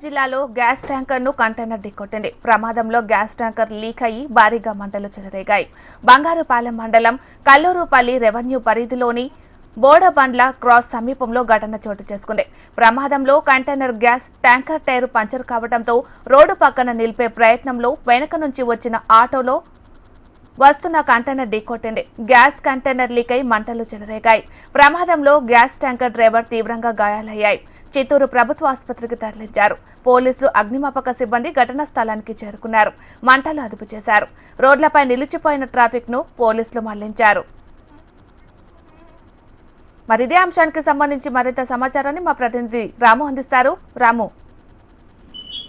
జిల్లాలో gas ట్యాంకర్ను container ఢీకొట్టింది. ప్రమాదంలో గ్యాస్ ట్యాంకర్ లీక్ అయ్యి భారీగా మంటలు చెలరేగాయి. బంగారుపాలెం మండలం కల్లూరుపల్లి రెవెన్యూ పరిధిలోని బోడబండ్ల క్రాస్ సమీపంలో ఘటన చోటు చేసుకుంది. ప్రమాదంలో container gas tanker tyre puncture కావడంతో రోడ్డు పక్కన నిలిపే ప్రయత్నంలో వెనక నుంచి వచ్చిన ఆటోలో వస్తున్న కంటైనర్ ఢీకొట్టింది. గ్యాస్ కంటైనర్ లీక్ అయి మంటలు చెలరేగాయి. ప్రమాదంలో గ్యాస్ ట్యాంకర్ డ్రైవర్ తీవ్రంగా గాయాలయ్యాయి. చిత్తూరు ప్రభుత్వ ఆసుపత్రికి తరలించారు. పోలీసులు అగ్నిమాపక సిబ్బంది ఘటనా స్థలానికి చేరుకున్నారు. మంటలు అదుపు చేశారు. రోడ్లపై నిలిచిపోయిన ట్రాఫిక్ ను పోలీసులు మళ్లించారు. మరి ఇదే అంశానికి సంబంధించి మరింత సమాచారాన్ని మా ప్రతినిధి రాము అందిస్తారు. రాము.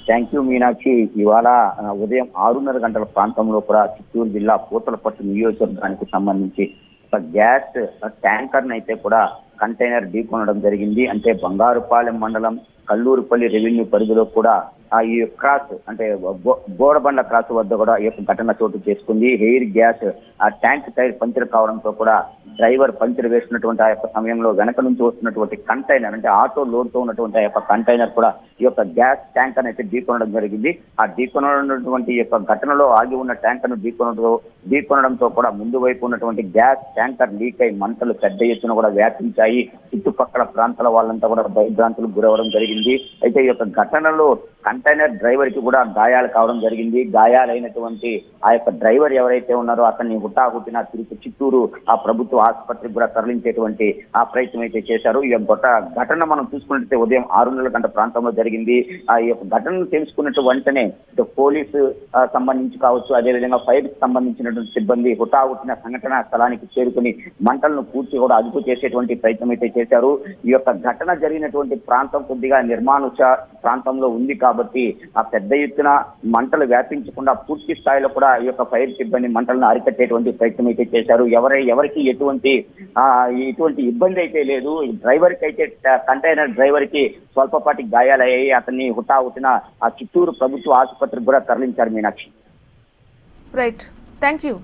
Thank you Meenakshi. ఇవాళ ఉదయం 6:30 గంటల ప్రాంతంలో కూడా చిత్తూరు జిల్లా పూతలపట్టు నియోజకవర్గానికి సంబంధించి ఒక గ్యాస్ ట్యాంకర్ అయితే కూడా కంటైనర్ ఢీకొనడం జరిగింది. అంటే బంగారుపాలెం మండలం కల్లూరుపల్లి రెవెన్యూ పరిధిలో కూడా ఈ క్రాస్ అంటే బోడబండ్ల క్రాస్ వద్ద కూడా ఈ యొక్క ఘటన చోటు చేసుకుంది. Air gas tank tyre puncture కావడంతో కూడా డ్రైవర్ పంచర్ వేస్తున్నటువంటి ఆ యొక్క సమయంలో వెనక నుంచి వస్తున్నటువంటి కంటైనర్ అంటే ఆటో లోడ్ తో ఉన్నటువంటి ఆ యొక్క కంటైనర్ కూడా ఈ యొక్క గ్యాస్ ట్యాంకర్ అయితే ఢీకొనడం జరిగింది. ఆ ఢీకొనటువంటి యొక్క ఘటనలో ఆగి ఉన్న ట్యాంకర్ ను ఢీకొనడంతో కూడా ముందు వైపు ఉన్నటువంటి గ్యాస్ ట్యాంకర్ లీక్ అయి మంటలు పెద్ద ఎత్తున కూడా వ్యాపించాయి. చుట్టుపక్కల ప్రాంతాల వాళ్ళంతా కూడా భయభ్రాంతులకు గురవడం జరిగింది. అయితే ఈ యొక్క ఘటనలో కంటైనర్ డ్రైవర్ కి కూడా గాయాలు కావడం జరిగింది. గాయాలైనటువంటి ఆ యొక్క డ్రైవర్ ఎవరైతే ఉన్నారో అతన్ని హుటాహుటిన తిరిగి చిత్తూరు ఆ ప్రభుత్వ ఆసుపత్రికి కూడా తరలించేటువంటి ఆ ప్రయత్నం అయితే చేశారు. ఈ యొక్క ఘటన మనం చూసుకున్నట్లయితే ఉదయం 6:30 గంటల ప్రాంతంలో జరిగింది. ఆ యొక్క ఘటనను తెలుసుకున్నట్టు వెంటనే పోలీసు సంబంధించి కావచ్చు, అదేవిధంగా ఫైర్ కి సంబంధించినటువంటి సిబ్బంది హుటాహుటిన సంఘటన స్థలానికి చేరుకుని మంటలను పూర్తి కూడా అదుపు చేసేటువంటి ప్రయత్నం అయితే చేశారు. ఈ యొక్క ఘటన జరిగినటువంటి ప్రాంతం కొద్దిగా నిర్మానుష ప్రాంతంలో ఉంది కాబట్టి ఆ పెద్ద ఎత్తున మంటలు వ్యాపించకుండా పూర్తి స్థాయిలో కూడా ఈ యొక్క ఫైర్ సిబ్బంది మంటలను అరికట్టేటువంటి ప్రయత్నం అయితే చేశారు. ఎవరికి ఎటువంటి ఇబ్బంది అయితే లేదు. డ్రైవర్ కి అయితే కంటైనర్ డ్రైవర్ కి స్వల్పపాటి గాయాలయ్యాయి. అతన్ని హుటాహుటిన ఆ చిత్తూరు ప్రభుత్వ ఆసుపత్రికి కూడా తరలించారు. మీనాక్షి. Right, thank you.